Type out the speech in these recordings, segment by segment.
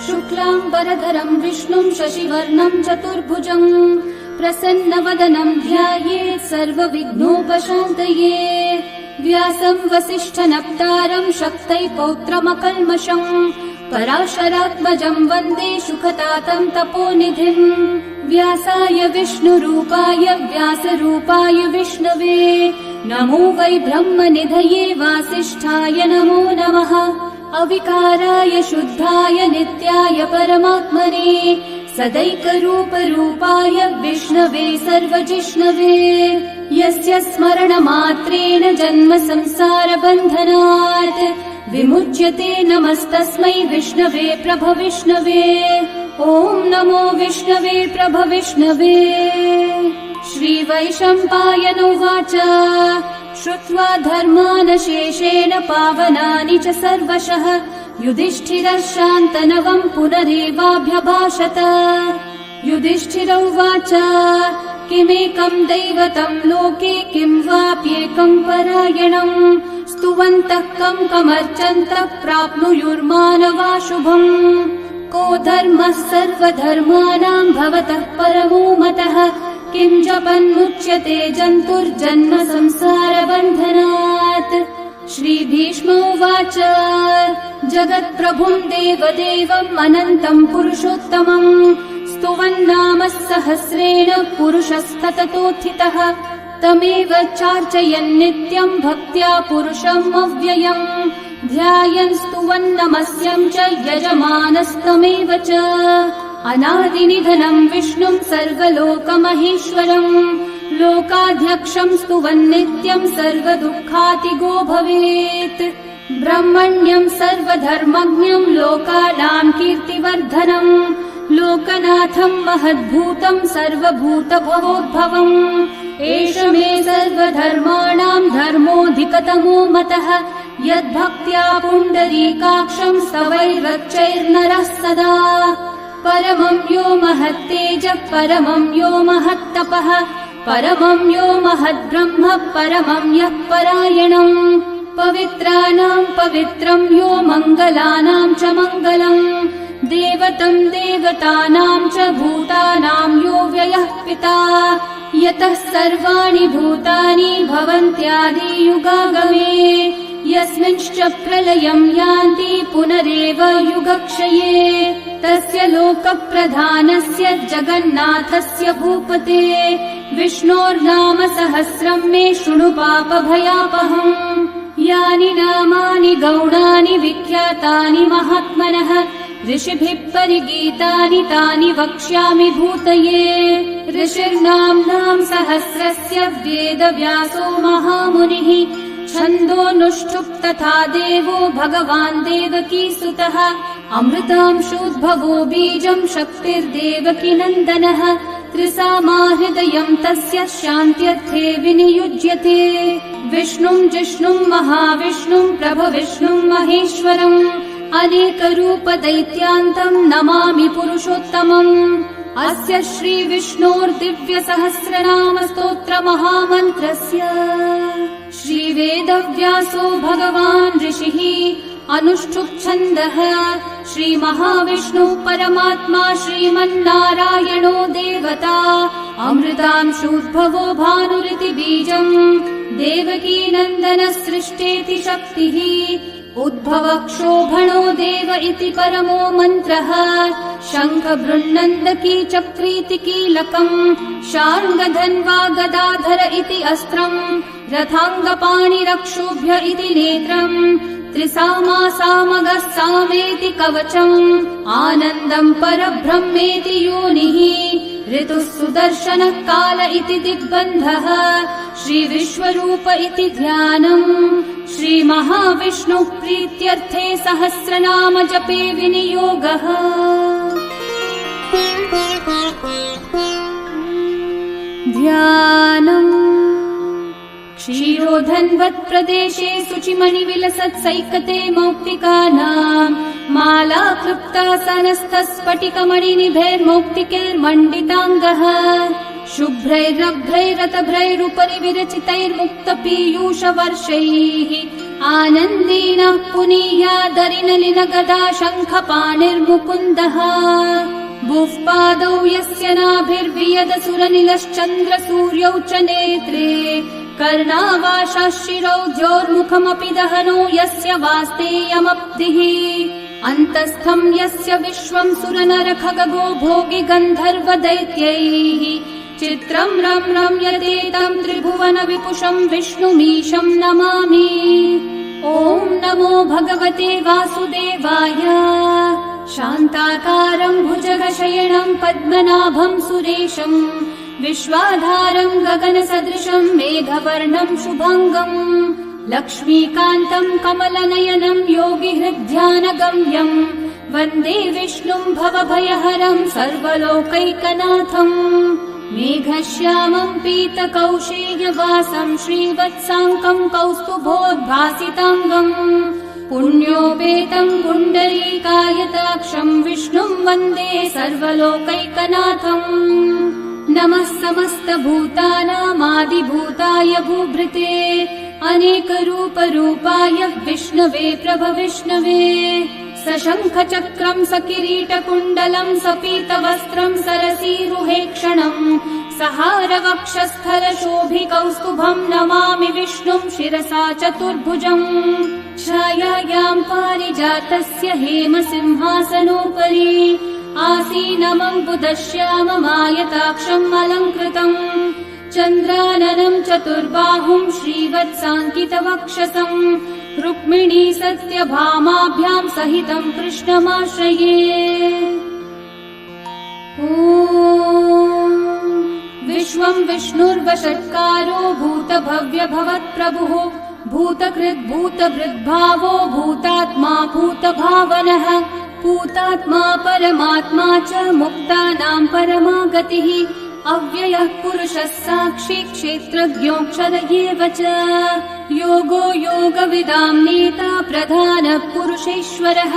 शुक्लाम्बरधरं विष्णुं शशिवर्णं चतुर्भुजं प्रसन्नवदनं ध्यायेत् सर्वविघ्नोपशान्तये। व्यासं वसिष्ठनप्तारं शक्तै पौत्रमकल्मषं पराशरात्मजं वन्दे सुखतातं तपोनिधिं। व्यासाय विष्णुरूपाय व्यासरूपाय विष्णवे नमो वै ब्रह्मनिधये वासिष्ठाय नमो नमः। अविकाराय शुद्धाय नित्याय परमात्मने सदैकरूपरूपाय विष्णवे सर्वजिष्णवे। यस्य स्मरणमात्रेण जन्म संसारबन्धनात् विमुच्यते नमस्तस्मै विष्णवे प्रभविष्णवे। ॐ नमो विष्णवे प्रभविष्णवे। श्रीवैशम्पायन उवाच श्रुत्वा धर्मानशेषेण पावनानि च सर्वशः युधिष्ठिरः शान्तनवं पुनरेवाभ्यभाषत। युधिष्ठिर उवाच किमेकं दैवतं लोके किं वाप्येकं परायणम् स्तुवन्तः कमर्चन्तः प्राप्नुयुर्मानवा शुभम्। को धर्मः सर्वधर्माणां भवतः परमो मतः किं जपन्मुच्यते जन्तुर्जन्म संसारबन्धनात्। श्रीभीष्म उवाच जगत्प्रभुं देवदेवम् अनन्तं पुरुषोत्तमम् स्तुवन्नाम सहस्रेण पुरुषस्तततोत्थितः तमेव चार्चयन् नित्यं भक्त्या पुरुषम् अव्ययम् ध्यायन् स्तुवन्नमस्यं च यजमानस्तमेव च। अनादिनिधनं विष्णुं सर्वलोकमहेश्वरम् लोकाध्यक्षं स्तुवन्नित्यं सर्वदुःखातिगो भवेत्। ब्रह्मण्यं सर्वधर्मज्ञं लोकानां कीर्तिवर्धनम् लोकनाथं महद्भूतं सर्वभूतभवोद्भवम्। एष मे सर्वधर्माणां धर्मोऽधिकतमो मतः यद्भक्त्या पुण्डरीकाक्षं स्तवैर्वच्चैर्नरः सदा। परमं यो महत्तेजः परमं यो महत्तपः परमं यो महद्ब्रह्म परमं यः परायणम्। पवित्राणां पवित्रं यो मङ्गलानां च मङ्गलम् देवतं देवतानां च भूतानां यो व्ययः पिता यतः सर्वाणि भूतानि भवन्त्यादियुगागमे यस्मिंश्च प्रलयं यान्ति पुनरेव युगक्षये तस्य लोकप्रधानस्य जगन्नाथस्य भूपते विष्णोर्नाम सहस्रं मे शृणु पापभयापहम्। यानि नामानि गौणानि विख्यातानि महात्मनः ऋषिभिः परिगीतानि तानि वक्ष्यामि भूतये। ऋषिर्नाम्नां सहस्रस्य वेदव्यासो महामुनिः छन्दोऽनुष्ठुप् तथा देवो भगवान् देवकीसुतः अमृतांशोद्भवो बीजं शक्तिर्देवकी नन्दनः त्रिसामा हृदयं तस्य शान्त्यर्थे विनियुज्यते। विष्णुं जिष्णुं महाविष्णुं प्रभविष्णुं महेश्वरम् अनेकरूपदैत्यान्तं नमामि पुरुषोत्तमम्। अस्य श्रीविष्णोर्दिव्यसहस्रनाम स्तोत्रमहामन्त्रस्य श्रीवेदव्यासो भगवान् ऋषिः अनुष्ठुप्छन्दः श्रीमहाविष्णुः परमात्मा श्रीमन्नारायणो देवता अमृतांशोद्भवो भानुरिति बीजम् देवकी नन्दन सृष्टेति शक्तिः उद्भवक्षोभणो देव इति परमो मन्त्रः शङ्ख बृन्नन्दकी चक्रीति कीलकम् शार्ङ्गधन्वा गदाधर इति अस्त्रम् रथाङ्गपाणिरक्षोभ्य इति नेत्रम् त्रिसामा सामगः सामेति कवचम् आनन्दम् परब्रह्मेति योनिः ऋतुः सुदर्शनः काल इति दिग्बन्धः श्रीविश्वरूप इति ध्यानम् श्रीमहाविष्णुः प्रीत्यर्थे सहस्रनाम जपे विनियोगः। ध्यानम् क्षीरोधन्वत्प्रदेशे शुचिमणिविलसत्सैकते मौक्तिकानाम् माला क्लृप्तासनस्थस्फटिकमणिनिभैर्मौक्तिकैर्मण्डिताङ्गः शुभ्रैरभ्रैरतभ्रैरुपरि विरचितैर्मुक्तपीयूषवर्षैः आनन्देन पुनीयादरिनलिनगदा शङ्खपाणिर्मुकुन्दः बुःपादौ यस्य नाभिर्वियदसुरनिलश्चन्द्रसूर्यौ च नेत्रे कर्णावाशाः शिरौ द्योर्मुखमपि दहनो यस्य वास्तेयमब्धिः अन्तस्थं यस्य विश्वं सुरनरखगो भोगि गन्धर्वदैत्यैः चित्रं रम्यते त्रिभुवन विपुषं विष्णुमीशं नमामि। ॐ नमो भगवते वासुदेवाय। शान्ताकारं भुजगशयनं पद्मनाभं सुरेशं विश्वाधारं गगनसदृशं मेघवर्णं शुभाङ्गम् लक्ष्मीकान्तं कमलनयनं योगिहृद्ध्यानगम्यं वन्दे विष्णुं भवभयहरं सर्वलोकैकनाथम् मेघश्यामं पीतकौशेयवासं श्रीवत्साङ्कं कौस्तुभोद्भासिताङ्गम् पुण्योपेतं पुण्डरीकायताक्षं विष्णुं वन्दे सर्वलोकैकनाथम् नमः समस्तभूतानामादिभूताय भूभृते अनेकरूपरूपाय विष्णवे प्रभविष्णवे सशङ्खचक्रं सकिरीटकुण्डलं सपीतवस्त्रं सरसीरुहेक्षणं सहारवक्षस्थलशोभिकौस्तुभं नमामि विष्णुं शिरसा चतुर्भुजम् छायायां पारिजातस्य हेमसिंहासनोपरि आसीनमम्बुदश्याममायताक्षम् अलङ्कृतम् चन्द्राननं चतुर्बाहुं श्रीवत्साङ्कितवक्षसं रुक्मिणी सत्यभामाभ्यां सहितं कृष्णमाश्रये। ॐ विश्वं विष्णुर्वषट्कारो भूतभव्यभवत्प्रभुः भूतकृद्भूतभृद्भावो भूतात्मा भूतभावनः भूतात्मा परमात्मा च मुक्तानां परमागतिः अव्ययः पुरुषः साक्षी क्षेत्रज्ञोऽक्षर एव च योगो योगविदां नेता प्रधानः पुरुषेश्वरः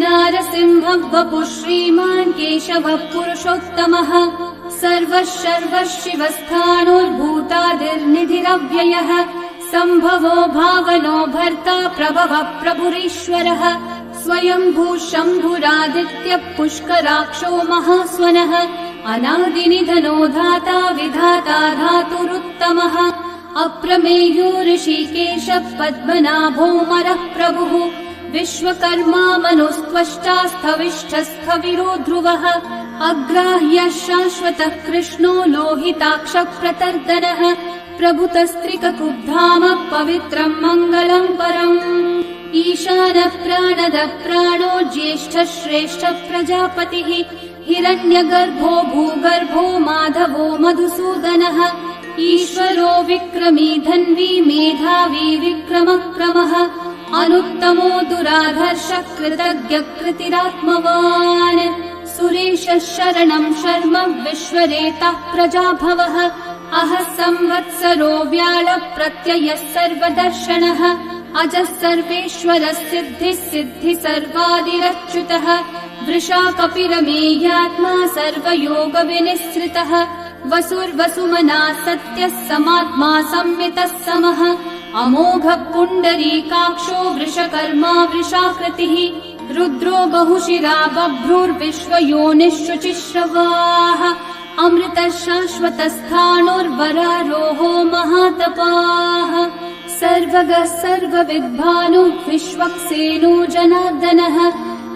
नारसिंहः वपुः श्रीमान् केशवः पुरुषोत्तमः सर्वः शर्वः शिवस्थाणोर्भूतादिर्निधिरव्ययः सम्भवो भावनो भर्ता प्रभवः प्रभुरीश्वरः स्वयंभू शम्भुरादित्यः पुष्कराक्षो महास्वनः अनादिनिधनो धाता विधाता धातुरुत्तमः अप्रमेयो ऋषिकेशः पद्मनाभोऽमरः प्रभुः विश्वकर्मा मनुस्त्वष्टा स्थविष्ठस्थविरो ध्रुवः अग्राह्यः शाश्वतः कृष्णो लोहिताक्षः प्रतर्दनः प्रभुतस्त्रिककुब्धामः पवित्रं मङ्गलं परम् ईशानः प्राणदः प्राणो ज्येष्ठः श्रेष्ठः प्रजापतिः हिरण्यगर्भो भूगर्भो माधवो मधुसूदनः ईश्वरो विक्रमी धन्वी मेधावी विक्रमक्रमः अनुत्तमो दुराधर्षः कृतज्ञः कृतिरात्मवान् सुरेशः शरणं शर्म विश्वरेतः प्रजाभवः अहः संवत्सरो व्याळः प्रत्ययः सर्वदर्शनः अजः सर्वेश्वरः सिद्धिः सिद्धि सर्वादिरच्युतः वृषा कपिरमेयात्मा सर्वयोगविनिःसृतः वसुर्वसुमना सत्यः समात्मा संमितः समः अमोघः पुण्डरीकाक्षो वृषकर्मा वृषाकृतिः रुद्रो बहुशिरा बभ्रुर्विश्वयोनिः शुचिश्रवाः अमृतः शाश्वतस्थाणोर्वरारोहो महातपाः सर्वगः सर्वविद्भानुः विश्वक्सेनो जनार्दनः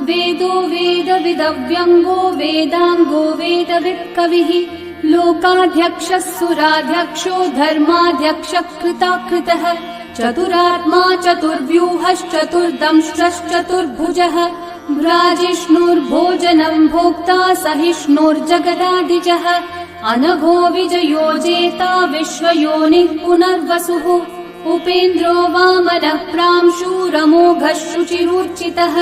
वेदो वेदविदव्यङ्गो वेदाङ्गो वेदवित्कविः लोकाध्यक्षः सुराध्यक्षो धर्माध्यक्षः कृताकृतः चतुरात्मा चतुर्व्यूहश्चतुर्दंष्ट्रश्चतुर्भुजः भ्राजिष्णुर्भोजनं भोक्ता सहिष्णुर्जगदादिजः अनघो विजयो जेता विश्वयोनिः पुनर्वसुः उपेन्द्रो वामनः प्रांशुरमोघः शुचिरूर्चितः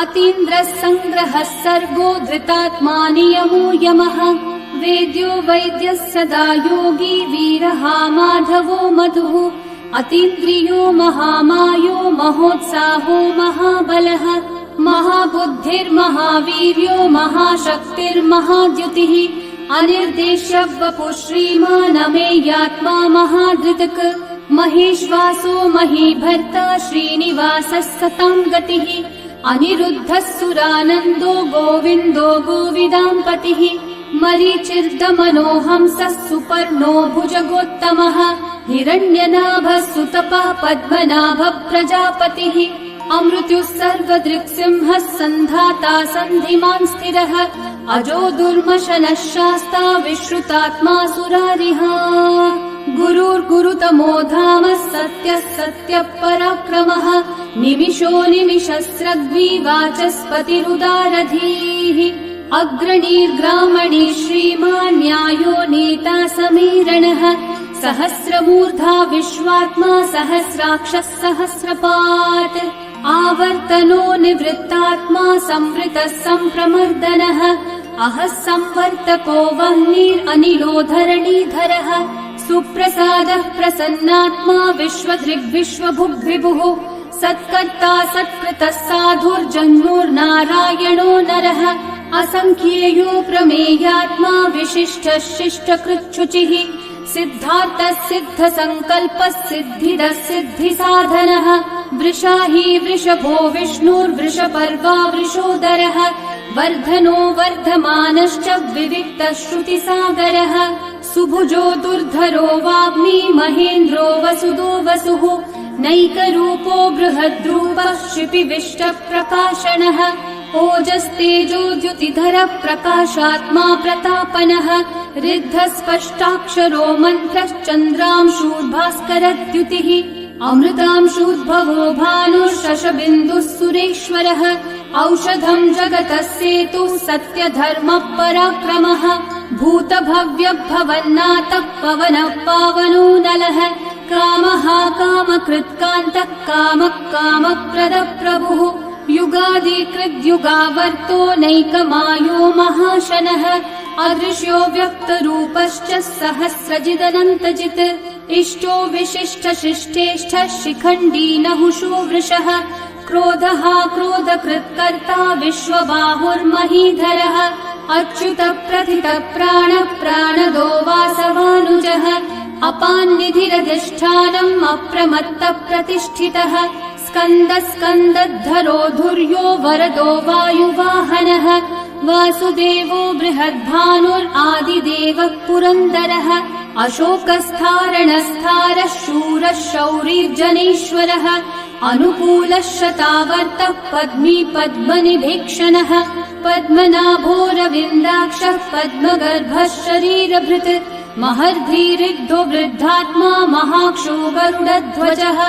अतीन्द्रः सङ्ग्रहः सर्गो धृतात्मा नियमो यमः वेद्यो वैद्यः सदा योगी वीरः माधवो मधुः अतीन्द्रियो महामायो महोत्साहो महाबलः महाबुद्धिर्महावीर्यो महाशक्तिर्महाद्युतिः अनिर्देश्य वपुः श्रीमान् अमेयात्मा महाधृतक् महेश्वासो महीभर्ता श्रीनिवासः सतां गतिः अनिरुद्धः सुरानन्दो गोविन्दो गोविदाम्पतिः मरीचिर्दमनोहंसः सुपर्णो भुजगोत्तमः हिरण्यनाभः सुतपः पद्मनाभः प्रजापतिः अमृत्युः सर्वदृक्सिंहः सन्धाता सन्धिमान् स्थिरः अजो दुर्मशनः शास्ता विश्रुतात्मा सुरारिः गुरुर्गुरुतमो धामः सत्यः सत्यः पराक्रमः निमिषो निमिषस्रग्वी वाचस्पतिरुदारधीः अग्रणीर्ग्रामणी श्रीमान् न्यायो नेता समीरणः सहस्रमूर्धा विश्वात्मा सहस्राक्षः सहस्रपात् आवर्तनो निवृत्तात्मा संवृतः सम्प्रमर्दनः अहः संवर्तको वह्निरनिलो धरणीधरः सुप्रसादः प्रसन्नात्मा विश्वदृग्विश्वभुग्विभुः सत्कर्ता सत्कृतः साधुर्जन्मोर्नारायणो नरः असङ्ख्येयो प्रमेयात्मा विशिष्टः शिष्टकृच्छुचिः सिद्धार्थः सिद्धसङ्कल्पः सिद्धिदः सिद्धिसाधनः वृषाही वृषभो विष्णुर्वृषपर्वा वृषोदरः वर्धनो वर्धमानश्च विविक्तः श्रुतिसागरः सुभुजो दुर्धरो वाग्मी महेन्द्रो वसुदो वसुः नैकरूपो बृहद्रूपः शिपिविष्टप्रकाशनः ओजस्तेजोद्युतिधरः प्रकाशात्मा प्रतापनः ऋद्धः स्पष्टाक्षरो मन्त्रश्चन्द्रांशूर्भास्करद्युतिः अमृतांशूद्भवो भानुः शशबिन्दुः सुरेश्वरः औषधम् जगतः सेतुः सत्यधर्मः पराक्रमः भूतभव्यभवन्नाथः पवनः पावनो नलः कामः कामकृत्कान्तः कामः कामप्रदः प्रभुः युगादिकृद्युगावर्तो नैकमायो महाशनः अदृश्यो व्यक्तरूपश्च सहस्रजिदनन्तजित् इष्टो विशिष्टशिष्टेष्ठः शिखण्डी नहुषो वृषः क्रोधः क्रोधकृत्कर्ता विश्वबाहुर्महीधरः अच्युतः प्रथितः प्राणः प्राणदो वासवानुजः अपान्निधिरधिष्ठानम् अप्रमत्तः प्रतिष्ठितः स्कन्दः स्कन्दद्धरो धुर्यो वरदो वायुवाहनः वासुदेवो बृहद्भानुरादिदेवः पुरन्दरः अशोकस्थारणस्थारः शूरः शौरिर्जनेश्वरः अनुकूलः शतावर्तः पद्मी पद्मनिभीक्षणः पद्मनाभोरविन्दाक्षः पद्मगर्भः शरीरभृत् महर्धिरिग्धो वृद्धात्मा महाक्षो गरुडध्वजः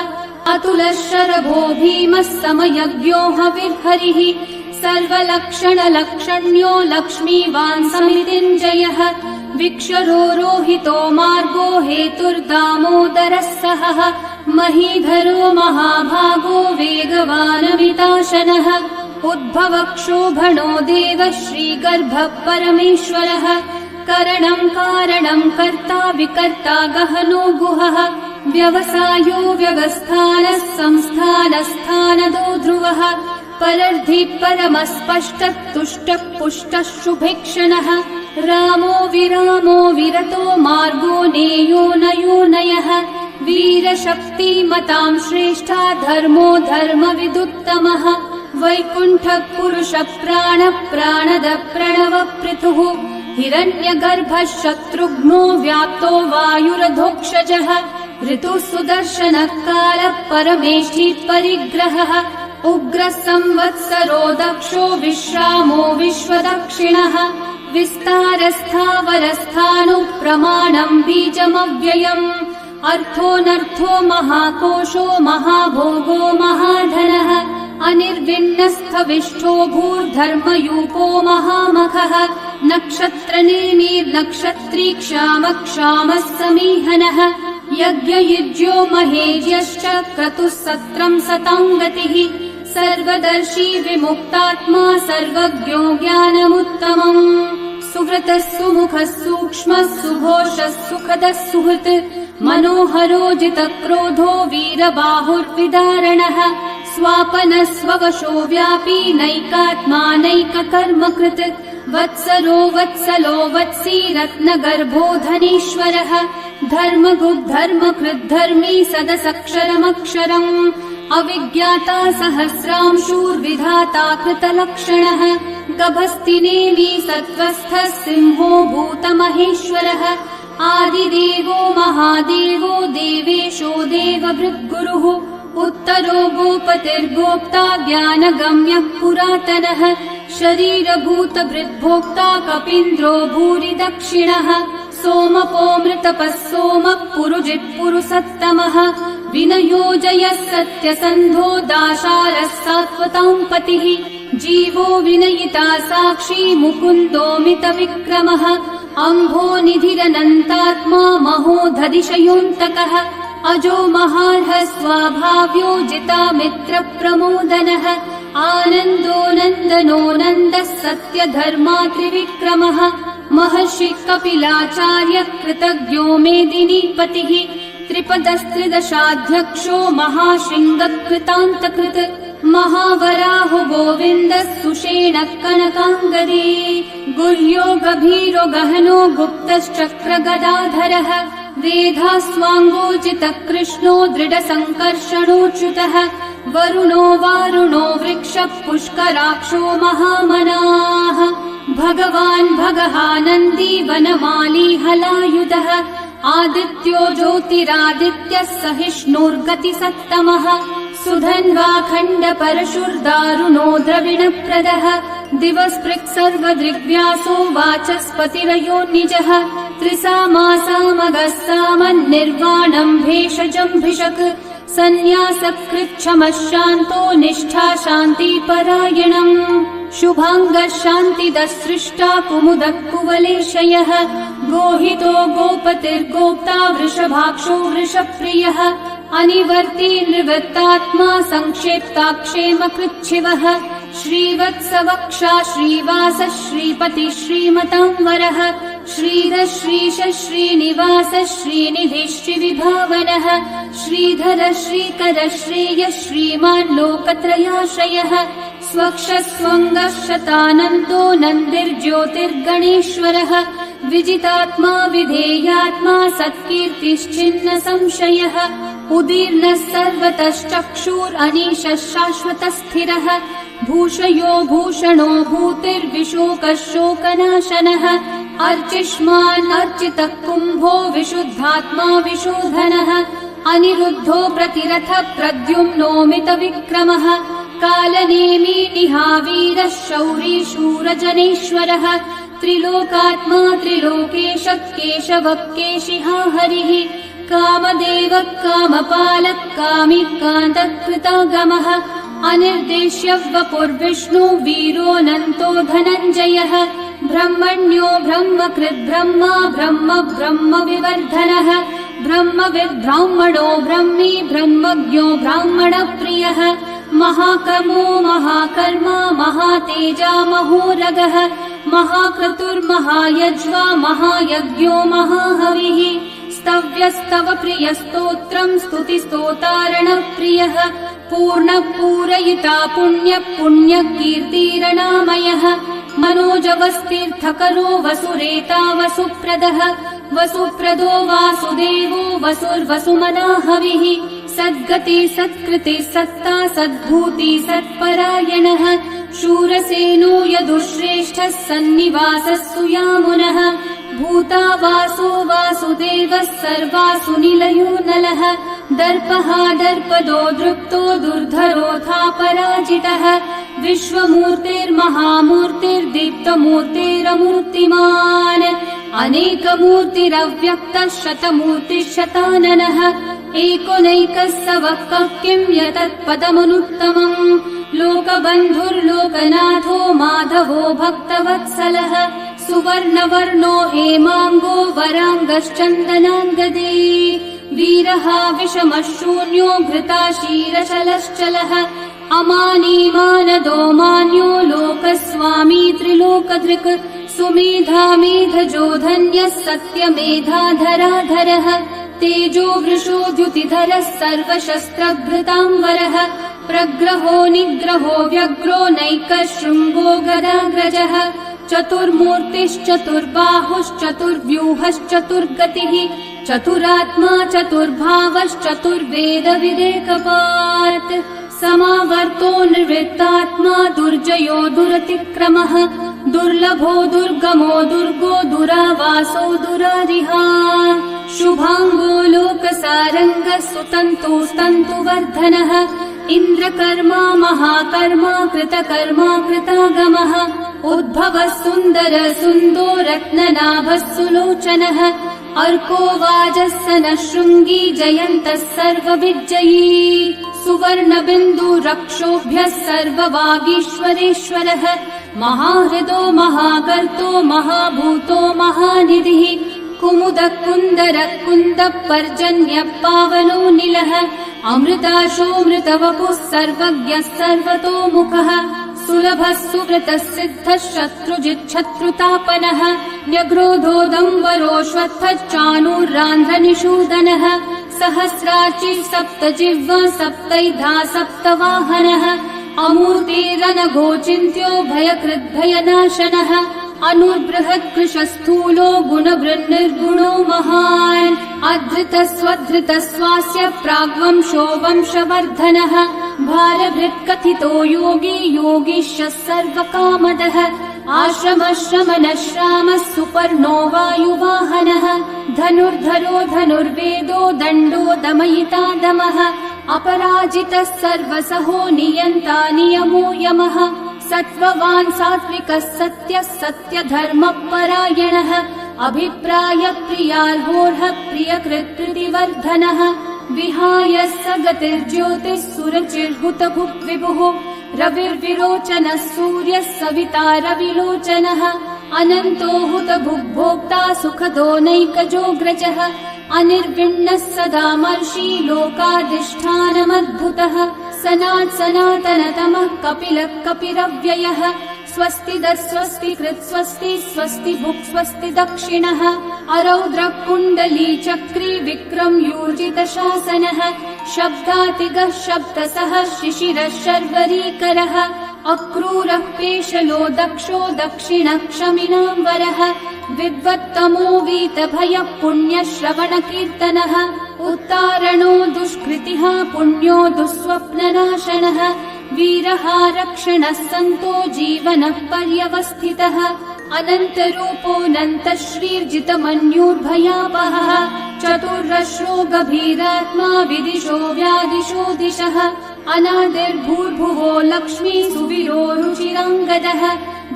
अतुलः शरभो भीमः समयज्ञो हविर्हरिः सर्वलक्षणलक्षण्यो लक्ष्मीवान् समितिञ्जयः विक्षरो रोहितो मार्गो हेतुर्दामोदरः सहः महीधरो महाभागो वेगवानमिताशनः उद्भवक्षोभणो देवः श्रीगर्भः परमेश्वरः करणम् कारणम् कर्ता विकर्ता गहनो गुहः व्यवसायो व्यवस्थानः संस्थानस्थानदो ध्रुवः परर्धि परमस्पष्टः तुष्टः पुष्टः शुभेक्षणः रामो विरामो विरतो मार्गो नेयो नयो नयः वीरशक्तिमताम् श्रेष्ठा धर्मो धर्मविदुत्तमः वैकुण्ठः पुरुषः प्राणः प्राणदः प्रणवः पृथुः हिरण्यगर्भः शत्रुघ्नो व्याप्तो वायुरधोक्षजः ऋतुः सुदर्शनः कालः परमेष्ठी परिग्रहः उग्रः संवत्सरो दक्षो विश्रामो विश्वदक्षिणः विस्तारस्थावरस्थाणुः प्रमाणम् बीजमव्ययम् अर्थोऽनर्थो महाकोशो महाभोगो महाधनः अनिर्विण्णस्थविष्ठो भूर्धर्मयूपो महामखः नक्षत्रनेमिर्नक्षत्री क्षामः क्षामः समीहनः यज्ञयुज्यो महेज्यश्च क्रतुः सत्रम् सताङ्गतिः सर्वदर्शी विमुक्तात्मा सर्वज्ञो ज्ञानमुत्तमम् सुव्रतः सुमुखः सूक्ष्मः सुघोषः सुखदः सुहृत् मनोहरोजितक्रोधो वीरबाहुर्विदारणः स्वापनः स्ववशो व्यापी नैकात्मा नैककर्मकृत् वत्सरो वत्सलो वत्सी रत्नगर्भो धनीश्वरः धर्मकृद्धर्मी सदसक्षरमक्षरम् अविज्ञाता सहस्रांशूर्विधाता कृतलक्षणः गभस्तिनेमी सत्त्वस्थः सिंहो भूतमहेश्वरः आदिदेवो महादेवो देवेशो देवभृद्गुरुः उत्तरो गोपतिर्गोप्ता ज्ञानगम्यः पुरातनः शरीरभूतभृद्भोक्ता कपीन्द्रो भूरि दक्षिणः सोमपोमृतपः सोमः पुरुजित्पुरुसत्तमः विनयोजयः सत्यसन्धो दाशारः सात्वतां पतिः जीवो विनयिता साक्षी मुकुन्दोमितविक्रमः अम्भोनिधिरनन्तात्मा महोदधिशयोऽन्तकः अजो महार्हः स्वाभाव्यो जितामित्रप्रमोदनः आनन्दो नन्दनो नन्दः सत्यधर्मात्रिविक्रमः महर्षि कपिलाचार्य कृतज्ञो मेदिनीपतिः त्रिपदस्त्रिदशाध्यक्षो महाशृङ्गकृतान्तकृत् महावराहो गोविन्दः सुषेणः कनकाङ्गदी गुह्यो गभीरो गहनो गुप्तश्चक्रगदाधरः वेधास्वाङ्गोचितः कृष्णो दृढसङ्कर्षणोच्युतः वरुणो वारुणो वृक्षः पुष्कराक्षो महामनाः भगवान् भगहानन्दी वनमाली हलायुधः आदित्यो ज्योतिरादित्यः सहिष्णुर्गतिसत्तमः सुधन्वा खण्डपरशुर्दारुणो द्रविणप्रदः दिवस्पृक् सर्वदृग्व्यासो वाचस्पतिरयो निजः त्रिसामासामगः सामन्निर्वाणम् भेषजम्भिषक् सन्न्यासकृच्छमः शान्तो निष्ठा शान्तिपरायणम् शुभाङ्गः शान्तिदः सृष्टा कुमुदः कुवलेशयः गोहितो गोपतिर्गोप्ता वृषभाक्षो वृषप्रियः अनिवर्ती निवृत्तात्मा संक्षेप्ताक्षेमकृच्छिवः श्रीवत्सवक्षा श्रीवास श्रीपति श्रीमतांवरः श्रीधर श्रीश श्रीनिवास श्रीनिधि श्रीविभावनः श्रीधर श्रीकर श्रेय श्रीमान् लोकत्रयाश्रयः स्वक्षस्वङ्गः शतानन्दो नन्दिर्ज्योतिर्गणेश्वरः विजितात्मा विधेयात्मा सत्कीर्तिश्चिन्न संशयः उदीर्णः सर्वतश्चक्षुरनीशः शाश्वतः स्थिरः भूषयो भूषणो भूतिर्विशोकः शोकनाशनः अर्चिष्मान् अर्चितः कुम्भो विशुद्धात्मा विशोधनः अनिरुद्धो प्रतिरथः प्रद्युम्नोमितविक्रमः कालनेमी निहावीरः शौरी शूरजनेश्वरः त्रिलोकात्मा त्रिलोकेशः केशवः केशिहा हरिः कामदेवः कामपालः कामी कान्तः कृतागमः अनिर्देश्य वपुर्विष्णु वीरोऽनन्तो धनञ्जयः ब्रह्मण्यो ब्रह्मकृद्ब्रह्मा ब्रह्म ब्रह्म विवर्धनः ब्रह्मविद् ब्राह्मणो ब्रह्मी ब्रह्मज्ञो ब्राह्मणप्रियः महाकर्मो महाकर्मा महातेजा महोरगः महाक्रतुर्महायज्वा महायज्ञो महाहविः स्तव्यस्तव प्रियस्तोत्रम् स्तुतिस्तोतारणप्रियः पूर्णपूरयिता पुण्यकीर्तिरणामयः मनोजवस्तीर्थकरो वसुरेता वसुप्रदः वसुप्रदो वासुदेवो वसुर्वसुमनाहविः सद्गति सत्कृति सत्ता सद्भूति सत्परायणः शूरसेनो यदुश्रेष्ठः सन्निवासः सुयामुनः भूता वासो वासुदेवः सर्वासु निलयो नलः दर्पः दर्पदो दृप्तो दुर्धरोऽथा पराजितः विश्वमूर्तिर्महामूर्तिर्दीप्तमूर्तिरमूर्तिमान् अनेकमूर्तिरव्यक्तः शतमूर्तिः एकोनैकः स वः किम् यतत्पदमनुत्तमम् लोकबन्धुर्लोकनाथो माधवो भक्तवत्सलः सुवर्णवर्णो हेमाङ्गो वराङ्गश्चन्दनाङ्गदे वीरः विषमः शून्यो घृताशीरशलश्चलः अमानी मानदो मान्यो लोकस्वामी त्रिलोकधृक् सुमेधामेधजो धन्यः सत्यमेधाधराधरः तेजो वृषो द्युतिधरः सर्वशस्त्रभृताम्बरः प्रग्रहो निग्रहो व्यग्रो नैकः शृङ्गो गदाग्रजः चतुर्मूर्तिश्चतुर्बाहुश्चतुर्व्यूहश्चतुर्गतिः चतुरात्मा चतुर्भावश्चतुर्वेदविदेकपात् समावर्तो निर्वृत्तात्मा दुर्जयो दुरतिक्रमः दुर्लभो दुर्गमो दुर्गो दुरावासो दुरारिहा शुभाङ्गो लोकसारङ्गः सुतन्तुस्तन्तुवर्धनः इन्द्रकर्मा महाकर्मा कृतकर्मा कृतागमः उद्भवः सुन्दर सुन्दो रत्ननाभः सुलोचनः अर्को वाजस्सनः शृङ्गी जयन्तः सर्वविजयी सुवर्णबिन्दु रक्षोभ्यः सर्ववागीश्वरेश्वरः महाहृदो महागर्तो महाभूतो महानिधिः कुमुदः कुन्दरः कुन्दः पर्जन्यः पावनो निलः अमृताशोऽमृतवपुः सर्वज्ञः सर्वतोमुखः सुलभः सुव्रतः सिद्धः शत्रुजिच्छत्रुतापनः न्यग्रोधोदम्बरोऽश्वत्थश्चाणूर्रान्ध्रनिषूदनः सहस्राची सप्तजिह्वा सप्तैधा सप्तवाहनः अमूर्तेरनघोचिन्त्यो भयकृद्भयनाशनः अनुर्बृहत्कृशस्थूलो गुणवृन्निर्गुणो महान् अधृतस्वधृतस्वास्य प्राग्वंशो वंशवर्धनः भारभृत्कथितो योगी योगीशः सर्वकामदः आश्रमश्रमणश्रामः सुपर्णो वायुवाहनः धनुर्धरो धनुर्वेदो दण्डो दमयिता दमः अपराजितः सर्वसहो नियन्ता नियमो यमः सत्त्ववान् सात्विकः सत्यः सत्यधर्मपरायणः अभिप्रायप्रियार्होर्हः प्रियकृत्कृतिवर्धनः विहाय स गतिर्ज्योतिः सुरचिर्हुतभुक् विभुः रविर्विरोचनः सूर्यः सविता रविलोचनः अनन्तो हुतभुग्भोक्ता सुखदो नैकजोऽग्रजः अनिर्विण्णः सदा मर्षि लोकाधिष्ठानमद्भुतः सनातनतमः कपिलः कपिरव्ययः स्वस्तिदः स्वस्तिकृत् स्वस्ति स्वस्ति भुक् स्वस्ति दक्षिणः अरौद्रः कुण्डली चक्री विक्रम यूर्जितशासनः शब्दातिगः शब्दसः शिशिरः शर्वरीकरः अक्रूरः पेशलो दक्षो दक्षिणः क्षमिनाम्बरः विद्वत्तमो वीतभयः पुण्यश्रवणकीर्तनः उत्तारणो दुष्कृतिः पुण्यो दुःस्वप्ननाशनः वीरः रक्षणः सन्तो जीवनः पर्यवस्थितः अनन्तरूपोऽनन्तः श्रीर्जितमन्युर्भयापहः चतुर्रश्रो गभीरात्मा विदिशो व्यादिशो दिशः अनादिर्भूर्भुवो लक्ष्मी सुवीरो रुचिराङ्गदः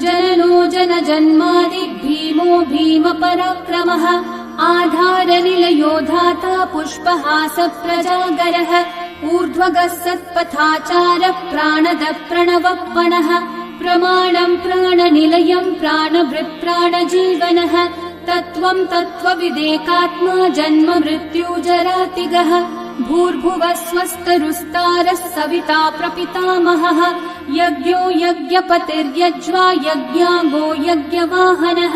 जननो जनजन्मादि भीमो भीमपराक्रमः आधारनिलयो धाता पुष्पहास प्रजागरः ऊर्ध्वगः सत्पथाचारः प्राणदः प्रणवपणः प्रमाणं प्राणनिलयं प्राणभृत् प्राणजीवनः तत्त्वं तत्त्वविदेकात्मा जन्म मृत्युजरातिगः भूर्भुवः स्वस्तरुस्तारः सविता प्रपितामहः यज्ञो यज्ञपतिर्यज्वा यज्ञाङ्गो यज्ञवाहनः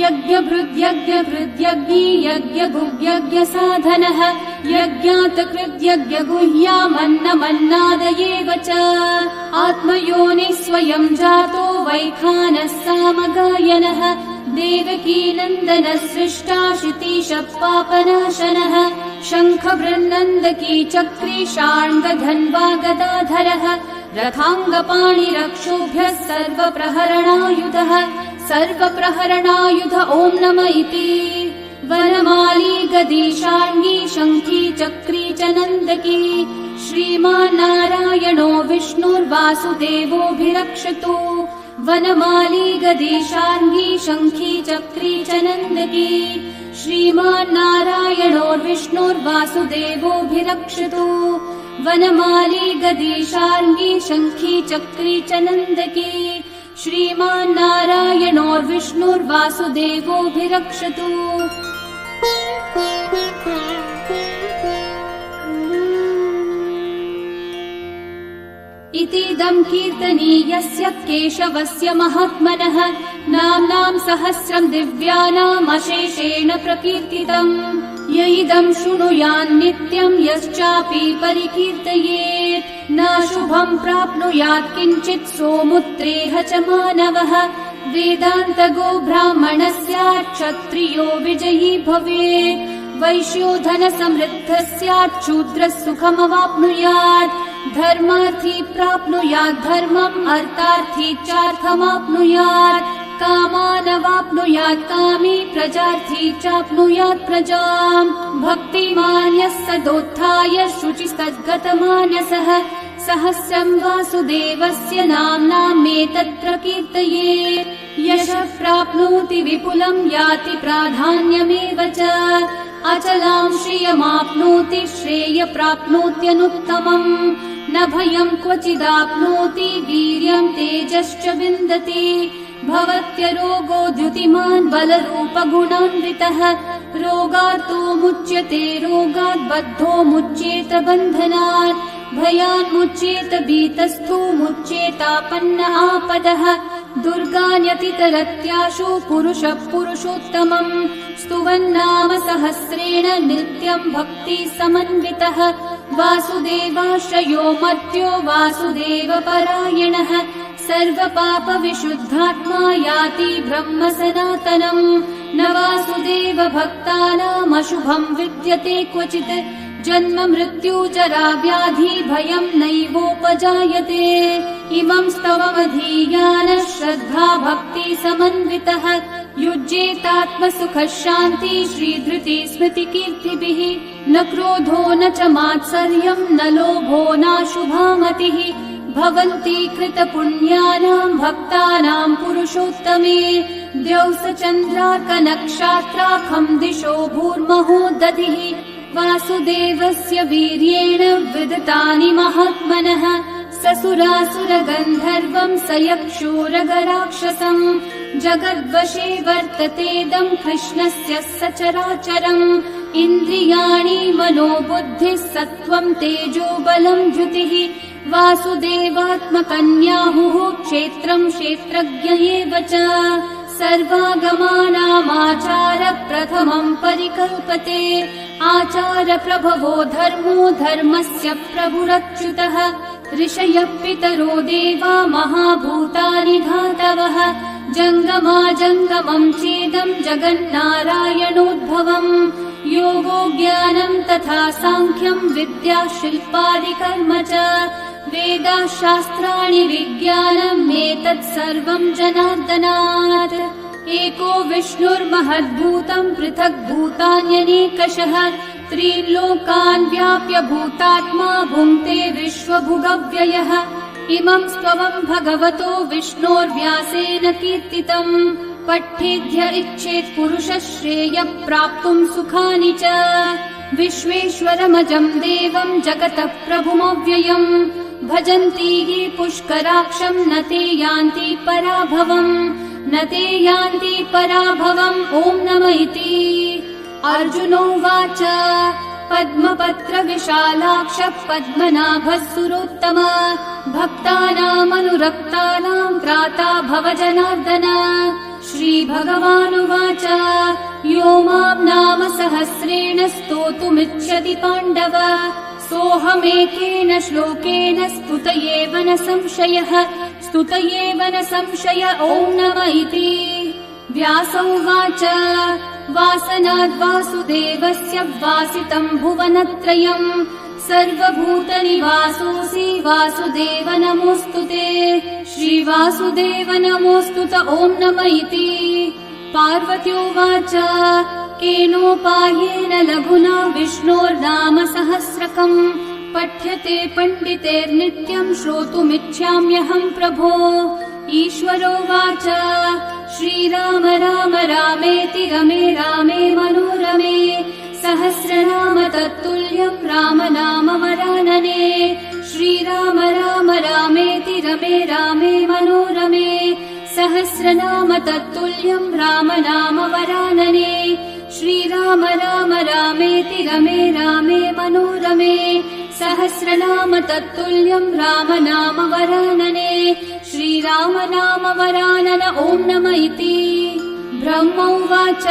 यज्ञभृद्यज्ञभृद्यज्ञी यज्ञगुह्यज्ञसाधनः यज्ञातकृद्यज्ञगुह्यामन्नमन्नादयेव च आत्मयोनिः स्वयं जातो वैखानः सामगायनः देवकीनन्दनः सृष्टा शितीशः पापनाशनः शङ्खबृन्नन्दकी चक्री शार्ङ्गधन्वा गदाधरः रथाङ्गपाणिरक्षोभ्यः सर्वप्रहरणायुधः सर्वप्रहरणायुध ॐ नम इति वनमाली गदी शार्ङ्गी शङ्खी चक्री च नन्दकी श्रीमान्नारायणो विष्णुर्वासुदेवोऽभिरक्षतु वनमाली गदी शार्ङ्गी शङ्खी चक्री च नन्दकी श्रीमान्नारायणो विष्णुर्वासुदेवोऽभिरक्षतु वनमाली गदी शार्ङ्गी शङ्खी चक्री च नन्दकी श्रीमान्नारायणो विष्णुर्वासुदेवोऽभिरक्षतु इतीदं कीर्तनीयस्य केशवस्य महात्मनः नाम्नां सहस्रं दिव्यानामशेषेण प्रकीर्तितम्। य इदं शृणुयान् नित्यं यश्चापि परिकीर्तयेत् नाशुभं प्राप्नुयात् किञ्चित् सोमुत्रेह च मानवः। वेदान्तगो ब्राह्मणः स्यात् क्षत्रियो विजयी भवेत् वैश्यो धनसमृद्धः स्यात् शूद्रः सुखमवाप्नुयात् धर्मार्थी प्राप्नुयात् धर्मम् अर्थार्थी चार्थमाप्नुयात् कामानवाप्नुयात् कामी प्रजार्थी चाप्नुयात् प्रजाम्। भक्तिमान् यः सदोत्थाय शुचिस्तद्गतमानसः सहस्रं वासुदेवस्य नाम्नामेतत् प्रकीर्तयेत्। यशः प्राप्नोति विपुलं याति प्राधान्यमेव च अचलां श्रियमाप्नोति श्रेय प्राप्नोत्यनुत्तमम्। न भयं क्वचिदाप्नोति वीर्यं तेजश्च विन्दति भवत्यरोगो द्युतिमान् बलरूपगुणान्वितः रोगार्तो मुच्यते रोगात् बद्धो मुच्येत बन्धनात् भयान् मुच्येत भीतस्थो मुच्येतापन्न आपदः दुर्गान्यतितरत्याशु पुरुषः पुरुषोत्तमम् स्तुवन्नाम सहस्रेण नित्यम् भक्ति समन्वितः वासुदेवाश्रयो मर्त्यो वासुदेव परायणः सर्वपाप विशुद्धात्मा याति ब्रह्म सनातनम्। न वासुदेव भक्तानामशुभम् विद्यते क्वचित् जन्म मृत्यु जरा व्याधि भयम् नैवोपजायते। इमं स्तवमधीयानः श्रद्धा भक्ति समन्वितः युज्येतात्मसुखः शान्ति श्रीधृति स्मृति कीर्तिभिः। न क्रोधो न च मात्सर्यम् न लोभो नाशुभा मतिः भवन्ति कृतपुण्यानाम् भक्तानाम् पुरुषोत्तमे। द्यौस चन्द्रार्कनक्षत्राखम् दिशो भूर्महो दधिः वासुदेवस्य वीर्येण विदतानि महात्मनः ससुरासुरगन्धर्वम् स यक्षोरगराक्षसम् जगद्वशे वर्ततेदं कृष्णस्य सचराचरम्। इन्द्रियाणि मनोबुद्धिः सत्त्वम् तेजो बलम् धृतिः वासुदेवात्मकन्याहुः क्षेत्रम् क्षेत्रज्ञ एव च सर्वागमानामाचार प्रथमम् परिकल्पते आचार प्रभवो धर्मो धर्मस्य प्रभुरच्युतः ऋषयः पितरो देवा महाभूतानि धातवः जङ्गमाजङ्गमम् चेदम् जगन्नारायणोद्भवम् योगो ज्ञानम् तथा साङ्ख्यम् विद्या शिल्पादिकर्म च वेदाः शास्त्राणि विज्ञानम् एतत् सर्वम् जनार्दनात्। एको विष्णुर्महद्भूतम् पृथक् भूतान्यनेकशः त्रिलोकान् व्याप्य भूतात्मा भुङ्क्ते विश्वभुगव्ययः। इमं स्तवम् भगवतो विष्णोर्व्यासेन कीर्तितम् पठ्येद्य इच्छेत् पुरुषः श्रेय प्राप्तुम् सुखानि च। विश्वेश्वरमजम् देवम् जगतः प्रभुमव्ययम् भजन्ति ये पुष्कराक्षम् न ते यान्ति पराभवम् न ते यान्ति पराभवम् ॐ नम इति। अर्जुनोवाच पद्मपत्र विशालाक्ष पद्मनाभः सुरोत्तम भक्तानामनुरक्तानाम् त्राता भव जनार्दन। श्रीभगवानुवाच यो माम् नाम सहस्रेण स्तोतुमिच्छति पाण्डव सोऽहमेकेन श्लोकेन स्तुतयेव न संशयः स्तुतयेव न संशय ॐ नम इति। व्यास उवाच वासनाद्वासुदेवस्य वासितम् भुवनत्रयम् सर्वभूतनिवासोऽसि वासुदेव नमोऽस्तुते। श्रीवासुदेव नमोऽस्तुत ॐ नम इति। पार्वत्योवाच केनोपायेन लघुना विष्णोर्नाम सहस्रकम् पठ्यते पण्डितेर्नित्यम् श्रोतुमिच्छाम्यहम् प्रभो। ईश्वरोवाच श्रीराम राम रामेति रमे रामे मनोरमे सहस्रनाम तत्तुल्यम् राम नाम वरानने। श्रीराम राम रामेति रमे रामे मनोरमे सहस्रनाम तत्तुल्यम् राम नाम वरानने। श्रीराम राम रामेति रमे रामे मनोरमे सहस्रनाम तत्तुल्यं रामनाम वरानने श्रीरामनाम वरानन ॐ नम इति। ब्रह्म उवाच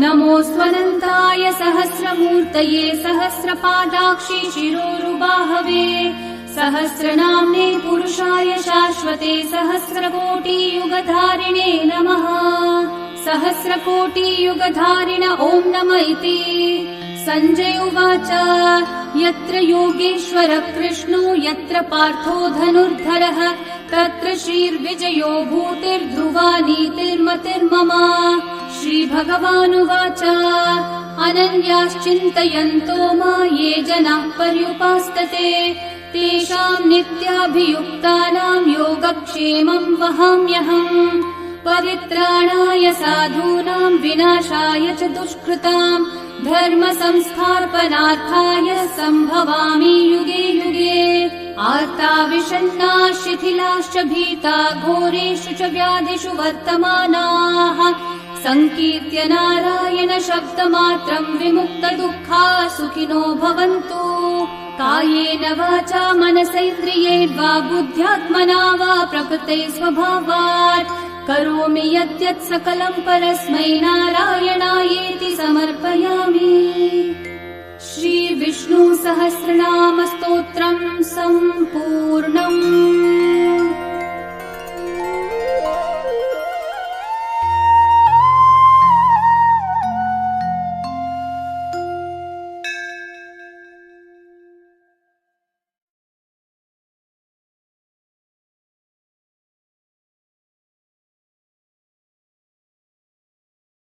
नमोऽस्त्वनन्ताय सहस्रमूर्तये सहस्रपादाक्षि शिरोरुबाहवे सहस्रनाम्ने पुरुषाय शाश्वते सहस्रकोटियुगधारिणे नमः। सहस्रकोटियुगधारिण ॐ नम इति। सञ्जय उवाच यत्र योगेश्वर कृष्णो यत्र पार्थो धनुर्धरः तत्र श्रीर्विजयो भूतिर्ध्रुवा नीतिर्मतिर्मम। श्रीभगवानुवाच अनन्याश्चिन्तयन्तो मा ये जनाः पर्युपासते तेषां नित्याभियुक्तानां योगक्षेमं वहाम्यहम्। पवित्राणाय साधूनां विनाशाय च दुष्कृतां धर्म संस्थापनार्थाय सम्भवामि युगे युगे। आर्ता विषण्णाः शिथिलाश्च भीता घोरेषु च व्याधिषु वर्तमानाः संकीर्त्य नारायण शब्दमात्रं विमुक्तदुःखाः सुखिनो भवन्तु। कायेन वाचा मनसैन्द्रियैर्वा बुद्ध्यात्मना वा प्रकृते स्वभावात् करोमि यद्यत् सकलं परस्मै नारायणायेति समर्पयामि। श्री विष्णु सहस्रनाम